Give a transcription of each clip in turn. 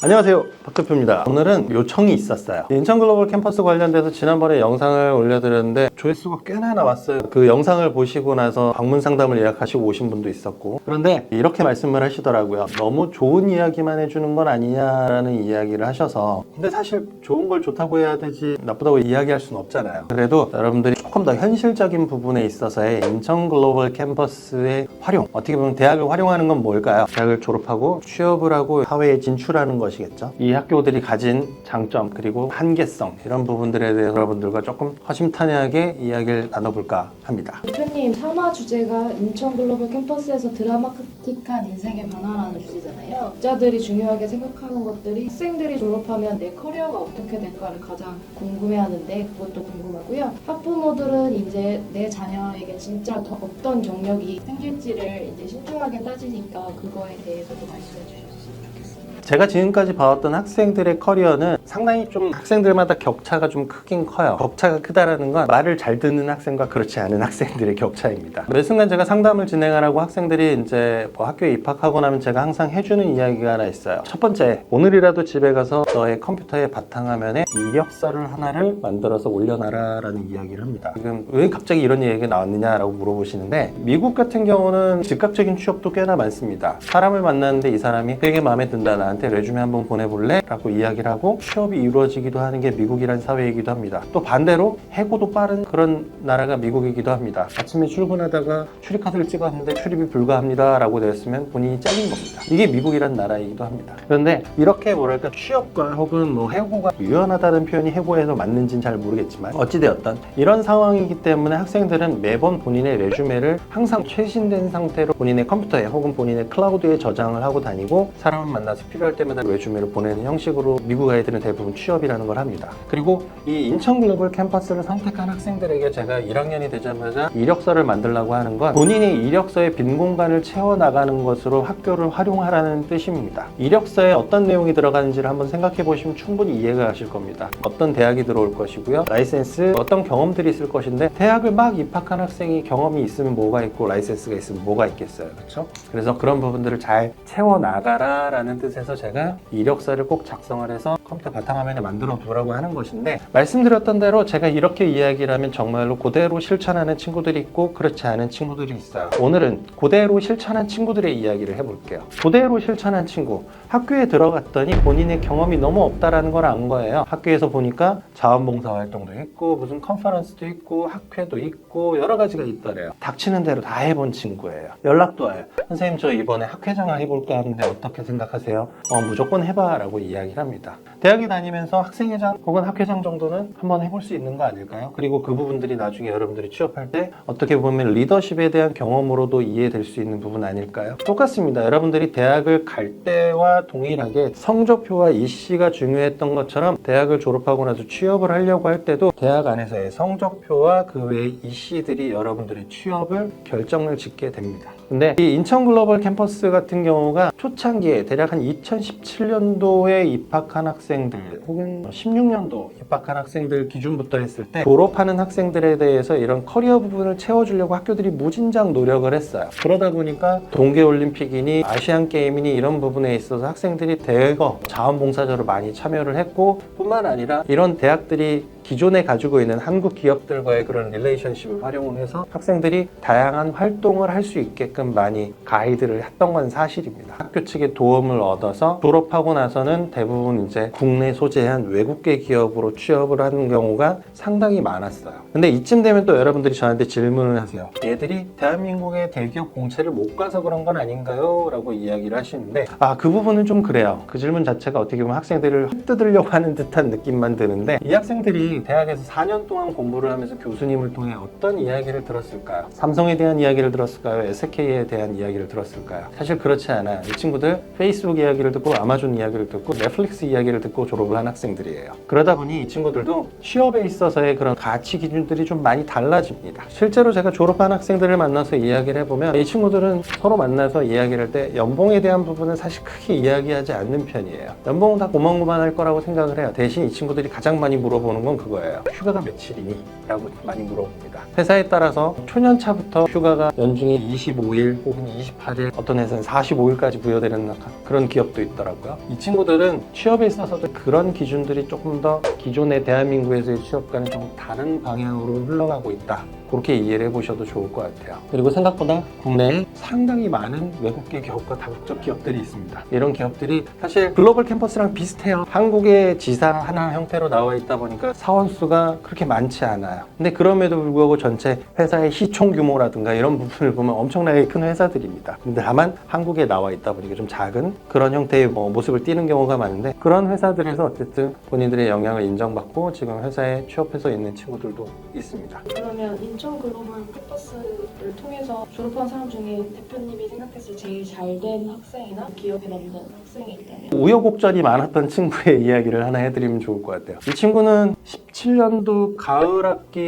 안녕하세요, 박 대표입니다. 오늘은 요청이 있었어요. 인천 글로벌 캠퍼스 관련돼서 지난번에 영상을 올려드렸는데 조회수가 꽤나 나왔어요. 그 영상을 보시고 나서 방문 상담을 예약하시고 오신 분도 있었고, 그런데 이렇게 말씀을 하시더라고요. 너무 좋은 이야기만 해주는 건 아니냐라는 이야기를 하셔서, 근데 사실 좋은 걸 좋다고 해야 되지 나쁘다고 이야기할 수는 없잖아요. 그래도 여러분들이 조금 더 현실적인 부분에 있어서의 인천 글로벌 캠퍼스의 활용, 어떻게 보면 대학을 활용하는 건 뭘까요? 대학을 졸업하고 취업을 하고 사회에 진출하는 것이겠죠. 이 학교들이 가진 장점 그리고 한계성, 이런 부분들에 대해서 여러분들과 조금 허심탄회하게 이야기를 나눠볼까 합니다. 대표님, 3화 주제가 인천 글로벌 캠퍼스에서 드라마틱한 인생의 변화라는 주제잖아요. 독자들이 중요하게 생각하는 것들이 학생들이 졸업하면 내 커리어가 어떻게 될까를 가장 궁금해하는데, 그것도 궁금하고요. 학부모들은 이제 내 자녀에게 진짜 어떤 경력이 생길지를 이제 신중하게 따지니까 그거에 대해서도 말씀해 주셨으면 좋겠습니다. 제가 지금까지 봐왔던 학생들의 커리어는 상당히 좀 학생들마다 격차가 좀 크긴 커요. 격차가 크다라는 건 말을 잘 듣는 학생과 그렇지 않은 학생들의 격차입니다. 매 순간 제가 상담을 진행하라고 학생들이 이제 학교에 입학하고 나면 제가 항상 해주는 이야기가 하나 있어요. 첫 번째, 오늘이라도 집에 가서 너의 컴퓨터의 바탕화면에 이력서를 하나를 만들어서 올려놔라 라는 이야기를 합니다. 지금 왜 갑자기 이런 얘기가 나왔느냐라고 물어보시는데, 미국 같은 경우는 즉각적인 취업도 꽤나 많습니다. 사람을 만났는데 이 사람이 되게 마음에 든다, 나한테 레주메 한번 보내볼래? 라고 이야기를 하고 취업이 이루어지기도 하는 게 미국이란 사회이기도 합니다. 또 반대로 해고도 빠른 그런 나라가 미국이기도 합니다. 아침에 출근하다가 출입카드를 찍었는데 출입이 불가합니다 라고 되었으면 본인이 잘린 겁니다. 이게 미국이란 나라이기도 합니다. 그런데 이렇게 뭐랄까 취업과 혹은 해고가 유연하다는 표현이 해고에서 맞는지는 잘 모르겠지만, 어찌되었던 이런 상황이기 때문에 학생들은 매번 본인의 레주메를 항상 최신된 상태로 본인의 컴퓨터에 혹은 본인의 클라우드에 저장을 하고 다니고, 사람을 만나서 필요할 때마다 레주메를 보내는 형식으로 미국 아이들은 대부분 취업이라는 걸 합니다. 그리고 이 인천 글로벌 캠퍼스를 선택한 학생들에게 제가 1학년이 되자마자 이력서를 만들라고 하는 건 본인의 이력서의 빈 공간을 채워나가는 것으로 학교를 활용하라는 뜻입니다. 이력서에 어떤 내용이 들어가는지를 한번 생각해 보시면 충분히 이해가 가실 겁니다. 어떤 대학이 들어올 것이고요, 라이센스, 어떤 경험들이 있을 것인데, 대학을 막 입학한 학생이 경험이 있으면 뭐가 있고 라이센스가 있으면 뭐가 있겠어요, 그렇죠? 그래서 그런 부분들을 잘 채워나가라 라는 뜻에서 제가 이력서를 꼭 작성을 해서 컴퓨터 바탕화면에 만들어 두라고 하는 것인데, 말씀드렸던 대로 제가 이렇게 이야기를 하면 정말로 그대로 실천하는 친구들이 있고 그렇지 않은 친구들이 있어요. 오늘은 그대로 실천한 친구들의 이야기를 해볼게요. 그대로 실천한 친구, 학교에 들어갔더니 본인의 경험이 너무 없다라는 걸 안 거예요. 학교에서 보니까 자원봉사 활동도 있고 무슨 컨퍼런스도 있고 학회도 있고 여러 가지가 있더래요. 닥치는 대로 다 해본 친구예요. 연락도 와요. 선생님, 저 이번에 학회장을 해볼까 하는데 어떻게 생각하세요? 무조건 해봐 라고 이야기를 합니다. 대학에 다니면서 학생회장 혹은 학회장 정도는 한번 해볼 수 있는 거 아닐까요? 그리고 그 부분들이 나중에 여러분들이 취업할 때 어떻게 보면 리더십에 대한 경험으로도 이해될 수 있는 부분 아닐까요? 똑같습니다. 여러분들이 대학을 갈 때와 동일하게 성적표와 입시가 중요했던 것처럼 대학을 졸업하고 나서 취업을 하려고 할 때도 대학 안에서의 성적표와 그 외의 입시들이 여러분들의 취업을 결정을 짓게 됩니다. 근데 이 인천 글로벌 캠퍼스 같은 경우가 초창기에 대략 한 2017년도에 입학한 학생들 혹은 16년도 입학한 학생들 기준부터 했을 때 졸업하는 학생들에 대해서 이런 커리어 부분을 채워주려고 학교들이 무진장 노력을 했어요. 그러다 보니까 동계올림픽이니 아시안게임이니 이런 부분에 있어서 학생들이 대거 자원봉사자로 많이 참여를 했고, 뿐만 아니라 이런 대학들이 기존에 가지고 있는 한국 기업들과의 그런 릴레이션십을 활용을 해서 학생들이 다양한 활동을 할 수 있게끔 많이 가이드를 했던 건 사실입니다. 학교 측의 도움을 얻어서 졸업하고 나서는 대부분 이제 국내 소재한 외국계 기업으로 취업을 하는 경우가 상당히 많았어요. 근데 이쯤 되면 또 여러분들이 저한테 질문을 하세요. 얘들이 대한민국의 대기업 공채를 못 가서 그런 건 아닌가요? 라고 이야기를 하시는데, 그 부분은 좀 그래요. 그 질문 자체가 어떻게 보면 학생들을 헛뜯으려고 하는 듯한 느낌만 드는데, 이 학생들이 대학에서 4년 동안 공부를 하면서 교수님을 통해 어떤 이야기를 들었을까요? 삼성에 대한 이야기를 들었을까요? SK에 대한 이야기를 들었을까요? 사실 그렇지 않아요. 이 친구들 페이스북 이야기를 듣고 아마존 이야기를 듣고 넷플릭스 이야기를 듣고 졸업을 한 학생들이에요. 그러다 보니 이 친구들도 취업에 있어서의 그런 가치 기준들이 좀 많이 달라집니다. 실제로 제가 졸업한 학생들을 만나서 이야기를 해보면 이 친구들은 서로 만나서 이야기를 할 때 연봉에 대한 부분은 사실 크게 이야기하지 않는 편이에요. 연봉은 다 고만고만할 거라고 생각을 해요. 대신 이 친구들이 가장 많이 물어보는 건 그거예요. 휴가가 며칠이니? 라고 많이 물어봅니다. 회사에 따라서 초년차부터 휴가가 연중에 25일 혹은 28일, 어떤 회사는 45일까지 부여되는 그런 기업도 있더라고요. 이 친구들은 취업에 있어서도 그런 기준들이 조금 더 기존의 대한민국에서의 취업과는 좀 다른 방향으로 흘러가고 있다. 그렇게 이해를 해보셔도 좋을 것 같아요. 그리고 생각보다 국내에 상당히 많은 외국계 기업과 다국적 기업들이 있습니다. 이런 기업들이 사실 글로벌 캠퍼스랑 비슷해요. 한국의 지사 하나 형태로 나와 있다 보니까 사원 수가 그렇게 많지 않아요. 근데 그럼에도 불구하고 전체 회사의 시총 규모라든가 이런 부분을 보면 엄청나게 큰 회사들입니다. 근데 다만 한국에 나와 있다 보니까 좀 작은 그런 형태의 모습을 띠는 경우가 많은데, 그런 회사들에서 어쨌든 본인들의 영향을 인정받고 지금 회사에 취업해서 있는 친구들도 있습니다. 그러면 인천 글로벌 캠퍼스를 통해서 졸업한 사람 중에 대표님이 생각했을 제일 잘된 학생이나 기억에 남는 학생이 있다면? 우여곡절이 많았던 친구의 이야기를 하나 해드리면 좋을 것 같아요. 이 친구는 17년도 가을 학기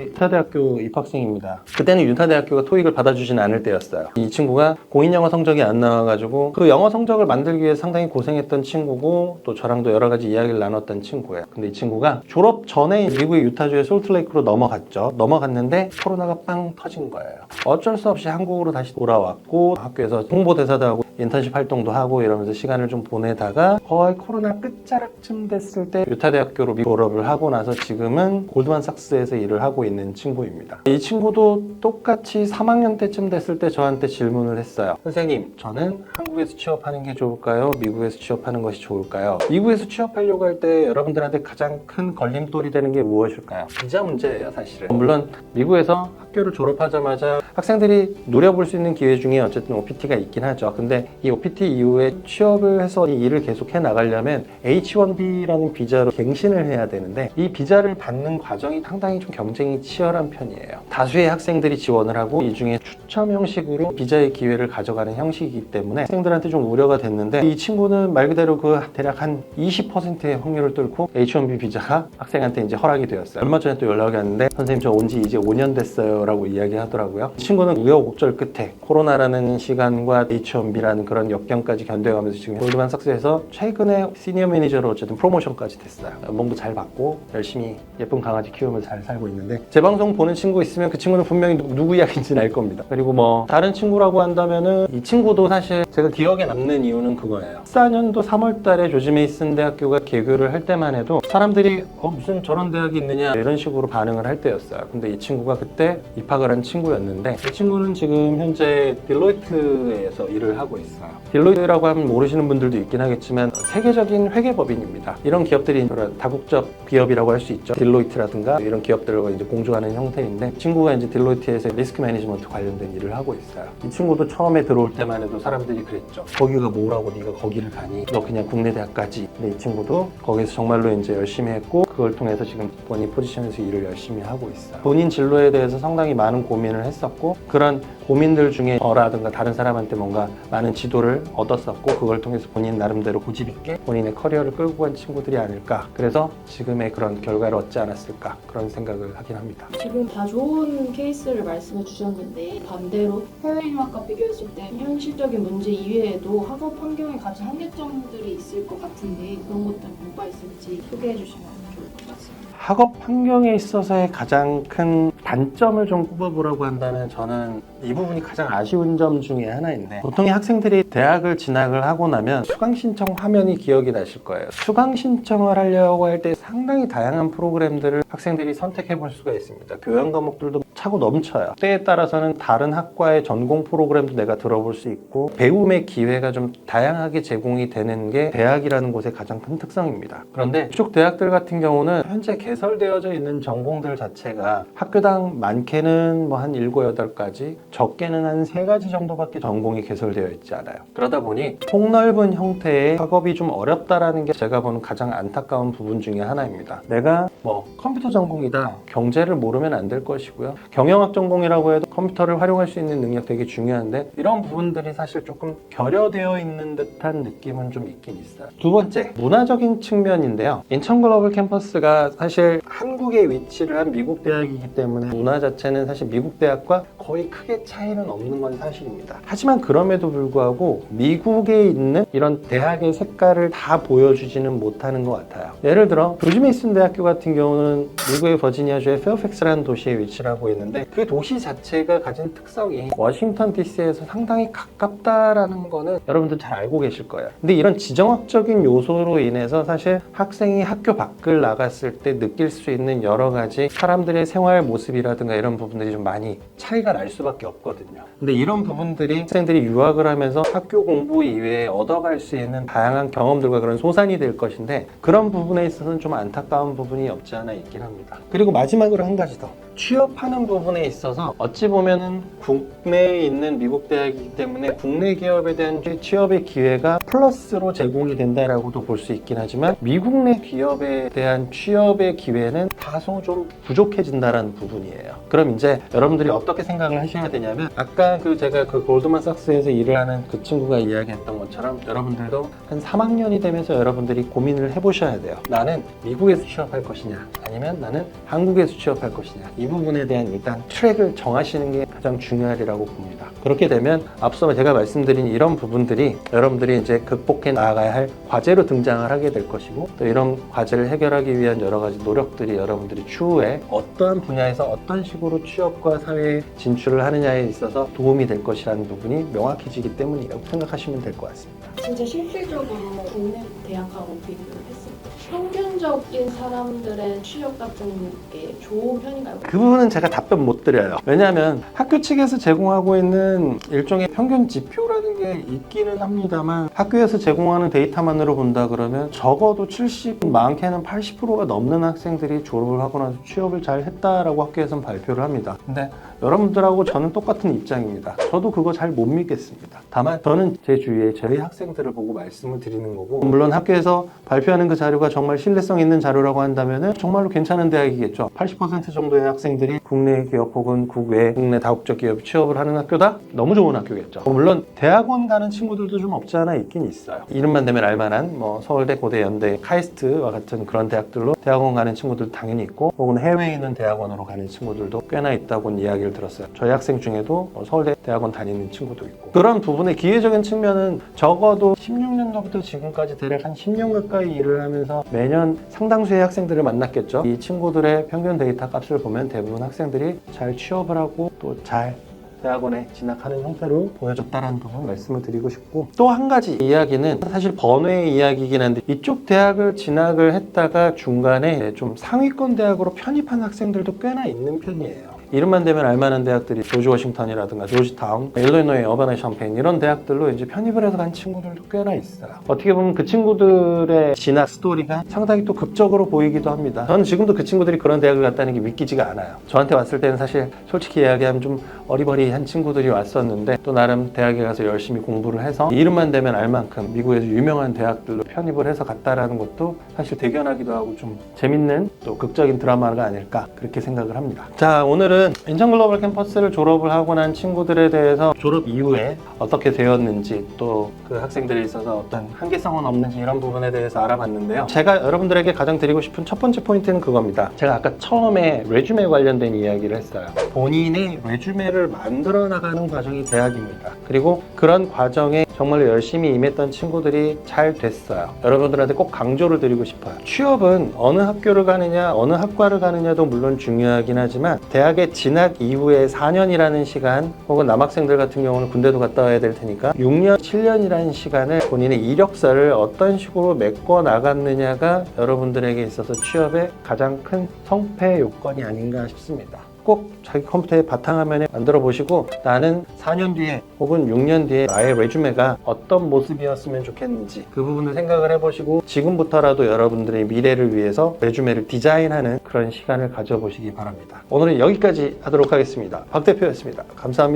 유타대학교 입학생입니다. 그때는 유타대학교가 토익을 받아주진 않을 때였어요. 이 친구가 공인영어 성적이 안 나와가지고 그 영어 성적을 만들기 위해 상당히 고생했던 친구고, 또 저랑도 여러 가지 이야기를 나눴던 친구예요. 근데 이 친구가 졸업 전에 미국의 유타주의 솔트레이크로 넘어갔죠. 넘어갔는데 코로나가 빵 터진 거예요. 어쩔 수 없이 한국으로 다시 돌아왔고, 학교에서 홍보대사도 하고 인턴십 활동도 하고 이러면서 시간을 좀 보내다가 거의 코로나 끝자락쯤 됐을 때 유타대학교로 졸업을 하고 나서 지금은 골드만삭스에서 일을 하고 있는 친구입니다. 이 친구도 똑같이 3학년 때쯤 됐을 때 저한테 질문을 했어요. 선생님, 저는 한국에서 취업하는 게 좋을까요? 미국에서 취업하는 것이 좋을까요? 미국에서 취업하려고 할 때 여러분들한테 가장 큰 걸림돌이 되는 게 무엇일까요? 비자 문제예요, 사실은. 물론 미국에서 학교를 졸업하자마자 학생들이 누려볼 수 있는 기회 중에 어쨌든 OPT가 있긴 하죠. 근데 이 OPT 이후에 취업을 해서 이 일을 계속 해 나가려면 H-1B라는 비자로 갱신을 해야 되는데, 이 비자를 받는 과정이 상당히 좀 경쟁이 치열한 편이에요. 다수의 학생들이 지원을 하고 이 중에 추첨 형식으로 비자의 기회를 가져가는 형식이기 때문에 학생들한테 좀 우려가 됐는데, 이 친구는 말 그대로 그 대략 한 20%의 확률을 뚫고 H-1B 비자가 학생한테 이제 허락이 되었어요. 얼마 전에 또 연락이 왔는데, 선생님 저 온 지 이제 5년 됐어요 라고 이야기하더라고요. 이 친구는 우여곡절 끝에 코로나라는 시간과 H-1B라는 그런 역경까지 견뎌가면서 지금 골드만삭스에서 최근에 시니어 매니저로 어쨌든 프로모션까지 됐어요. 연봉도 잘 받고 열심히 예쁜 강아지 키우면서 잘 살고 있는데, 제 방송 보는 친구 있으면 그 친구는 분명히 누구 이야기인지는 알 겁니다. 그리고 뭐 다른 친구라고 한다면은, 이 친구도 사실 제가 기억에 남는 이유는 그거예요. 14년도 3월 달에 조지 메이슨 대학교가 개교를 할 때만 해도 사람들이 무슨 저런 대학이 있느냐 이런 식으로 반응을 할 때였어요. 근데 이 친구가 그때 입학을 한 친구였는데, 이 친구는 지금 현재 딜로이트에서 일을 하고 있어요. 딜로이트라고 하면 모르시는 분들도 있긴 하겠지만 세계적인 회계법인입니다. 이런 기업들이 다국적 기업이라고 할 수 있죠. 딜로이트라든가 이런 기업들과 이제 공조하는 형태인데, 친구가 이제 딜로이트에서 리스크 매니지먼트 관련된 일을 하고 있어요. 이 친구도 처음에 들어올 때만 해도 사람들이 그랬죠. 거기가 뭐라고 네가 거기를 가니? 너 그냥 국내 대학 가지. 근데 이 친구도 거기서 정말로 이제 열심히 했고, 그걸 통해서 지금 본인 포지션에서 일을 열심히 하고 있어요. 본인 진로에 대해서 상당히 많은 고민을 했었고, 그런 고민들 중에 저라든가 다른 사람한테 뭔가 많은 지도를 얻었었고, 그걸 통해서 본인 나름대로 고집 있게 본인의 커리어를 끌고 간 친구들이 아닐까. 그래서 지금의 그런 결과를 얻지 않았을까, 그런 생각을 하긴 합니다. 지금 다 좋은 케이스를 말씀해 주셨는데, 반대로 해외 유학과 비교했을 때 현실적인 문제 이외에도 학업 환경에 가진 한계점들이 있을 것 같은데, 그런 것들 뭐가 있을지 소개해 주시면 좋을 것 같습니다. 학업 환경에 있어서의 가장 큰 단점을 좀 꼽아보라고 한다면, 저는 이 부분이 가장 아쉬운 점 중에 하나인데, 보통의 학생들이 대학을 진학을 하고 나면 수강 신청 화면이 기억이 나실 거예요. 수강 신청을 하려고 할 때 상당히 다양한 프로그램들을 학생들이 선택해 볼 수가 있습니다. 교양 과목들도 차고 넘쳐요. 때에 따라서는 다른 학과의 전공 프로그램도 내가 들어볼 수 있고, 배움의 기회가 좀 다양하게 제공이 되는 게 대학이라는 곳의 가장 큰 특성입니다. 그런데 이쪽 대학들 같은 경우는 현재 개설되어져 있는 전공들 자체가 학교당 많게는 뭐 한 7, 8가지, 적게는 한 3가지 정도밖에 전공이 개설되어 있지 않아요. 그러다 보니 폭넓은 형태의 학업이 좀 어렵다라는 게 제가 보는 가장 안타까운 부분 중에 하나입니다. 내가 뭐 컴퓨터 전공이다, 경제를 모르면 안 될 것이고요. 경영학 전공이라고 해도 컴퓨터를 활용할 수 있는 능력 되게 중요한데 이런 부분들이 사실 조금 결여되어 있는 듯한 느낌은 좀 있긴 있어요. 두 번째, 문화적인 측면인데요. 인천 글로벌 캠퍼스가 사실 한국에 위치를 한 미국 대학이기 때문에 문화 자체는 사실 미국 대학과 거의 크게 차이는 없는 건 사실입니다. 하지만 그럼에도 불구하고 미국에 있는 이런 대학의 색깔을 다 보여주지는 못하는 것 같아요. 예를 들어 조지 메이슨 대학교 같은 경우는 미국의 버지니아주의 페어팩스라는 도시에 위치를 하고 있는데 그 도시 자체가 가진 특성이 워싱턴 DC에서 상당히 가깝다라는 거는 여러분들 잘 알고 계실 거예요. 근데 이런 지정학적인 요소로 인해서 사실 학생이 학교 밖을 나갔을 때 느낄 수 있는 여러 가지 사람들의 생활 모습이라든가 이런 부분들이 좀 많이 차이가 날 수밖에 없거든요. 근데 이런 부분들이 학생들이 유학을 하면서 학교 공부 이외에 얻어갈 수 있는 다양한 경험들과 그런 소산이 될 것인데 그런 부분에 있어서는 좀 안타까운 부분이 없지 않아 있긴 합니다. 그리고 마지막으로 한 가지 더. 취업하는 부분에 있어서 어찌 보면은 국내에 있는 미국 대학이기 때문에 국내 기업에 대한 취업의 기회가 플러스로 제공이 된다라고도 볼 수 있긴 하지만 미국 내 기업에 대한 취업의 기회는 다소 좀 부족해진다라는 부분이에요. 그럼 이제 여러분들이 어떻게 생각을 하셔야 되냐면 아까 제가 골드만삭스에서 일을 하는 그 친구가 이야기했던 것처럼 여러분들도 한 3학년이 되면서 여러분들이 고민을 해보셔야 돼요. 나는 미국에서 취업할 것이냐 아니면 나는 한국에서 취업할 것이냐 이 부분에 대한 일단 트랙을 정하시는 게 가장 중요하리라고 봅니다. 그렇게 되면 앞서 제가 말씀드린 이런 부분들이 여러분들이 이제 극복해 나가야 할 과제로 등장을 하게 될 것이고 또 이런 과제를 해결하기 위한 여러 가지 노력들이 여러분들이 추후에 어떠한 분야에서 어떤 식으로 취업과 사회에 진출을 하느냐에 있어서 도움이 될 것이라는 부분이 명확해지기 때문이라고 생각하시면 될 것 같습니다. 진짜 실질적으로 국내 대학하고 비교했을 때 평균적인 사람들의 취업 같은 게 좋은 편인가요? 그 부분은 제가 답변 못 드려요. 왜냐하면 학교 측에서 제공하고 있는 일종의 평균 지표라는 게 있기는 합니다만 학교에서 제공하는 데이터만으로 본다 그러면 적어도 70, 많게는 80%가 넘는 학생들이 졸업을 하고 나서 취업을 잘 했다라고 학교에서는 발표를 합니다. 근데 여러분들하고 저는 똑같은 입장입니다. 저도 그거 잘 못 믿겠습니다. 다만 저는 제 주위에 저희 학생들을 보고 말씀을 드리는 거고 물론 학교에서 발표하는 그 자료가 정말 신뢰성 있는 자료라고 한다면 정말로 괜찮은 대학이겠죠. 80% 정도의 학생들이 국내 기업 혹은 국외, 국내 다국적 기업 취업을 하는 학교다? 너무 좋은 학교겠죠. 물론 대학원 가는 친구들도 좀 없지 않아 있긴 있어요. 이름만 대면 알만한 서울대, 고대, 연대, 카이스트와 같은 그런 대학들로 대학원 가는 친구들 당연히 있고 혹은 해외에 있는 대학원으로 가는 친구들도 꽤나 있다고 이야기를 들었어요. 저희 학생 중에도 서울대 대학원 다니는 친구도 있고 그런 부분의 기회적인 측면은 적어도 16년도부터 지금까지 대략 한 10년 가까이 일을 하면서 매년 상당수의 학생들을 만났겠죠. 이 친구들의 평균 데이터 값을 보면 대부분 학생들이 잘 취업을 하고 또 잘 대학원에 진학하는 형태로 보여줬다는 부분 말씀을 드리고 싶고 또 한 가지 이야기는 사실 번외의 이야기이긴 한데 이쪽 대학을 진학을 했다가 중간에 좀 상위권 대학으로 편입한 학생들도 꽤나 있는 편이에요. 이름만 대면 알만한 대학들이 조지 워싱턴이라든가 조지타운, 일리노이, 어바나 샴페인 이런 대학들로 이제 편입을 해서 간 친구들도 꽤나 있어요. 어떻게 보면 그 친구들의 진학 스토리가 상당히 또 극적으로 보이기도 합니다. 저는 지금도 그 친구들이 그런 대학을 갔다는 게 믿기지가 않아요. 저한테 왔을 때는 사실 솔직히 이야기하면 좀 어리버리한 친구들이 왔었는데 또 나름 대학에 가서 열심히 공부를 해서 이름만 대면 알 만큼 미국에서 유명한 대학들로 편입을 해서 갔다라는 것도 사실 대견하기도 하고 좀 재밌는 또 극적인 드라마가 아닐까 그렇게 생각을 합니다. 자, 오늘은 인천 글로벌 캠퍼스를 졸업을 하고 난 친구들에 대해서 졸업 이후에 어떻게 되었는지 또 그 학생들에 있어서 어떤 한계성은 없는지 이런 부분에 대해서 알아봤는데요. 제가 여러분들에게 가장 드리고 싶은 첫 번째 포인트는 그겁니다. 제가 아까 처음에 레주메 관련된 이야기를 했어요. 본인의 레주메를 만들어 나가는 과정이 대학입니다. 그리고 그런 과정에 정말 열심히 임했던 친구들이 잘 됐어요. 여러분들한테 꼭 강조를 드리고 싶어요. 취업은 어느 학교를 가느냐 어느 학과를 가느냐도 물론 중요하긴 하지만 대학에 진학 이후에 4년이라는 시간 혹은 남학생들 같은 경우는 군대도 갔다 와야 될 테니까 6년, 7년이라는 시간을 본인의 이력서를 어떤 식으로 메꿔 나갔느냐가 여러분들에게 있어서 취업의 가장 큰 성패 요건이 아닌가 싶습니다. 꼭 자기 컴퓨터에 바탕화면에 만들어 보시고 나는 4년 뒤에 혹은 6년 뒤에 나의 레주메가 어떤 모습이었으면 좋겠는지 그 부분을 생각을 해보시고 지금부터라도 여러분들의 미래를 위해서 레주메를 디자인하는 그런 시간을 가져보시기 바랍니다. 오늘은 여기까지 하도록 하겠습니다. 박 대표였습니다. 감사합니다.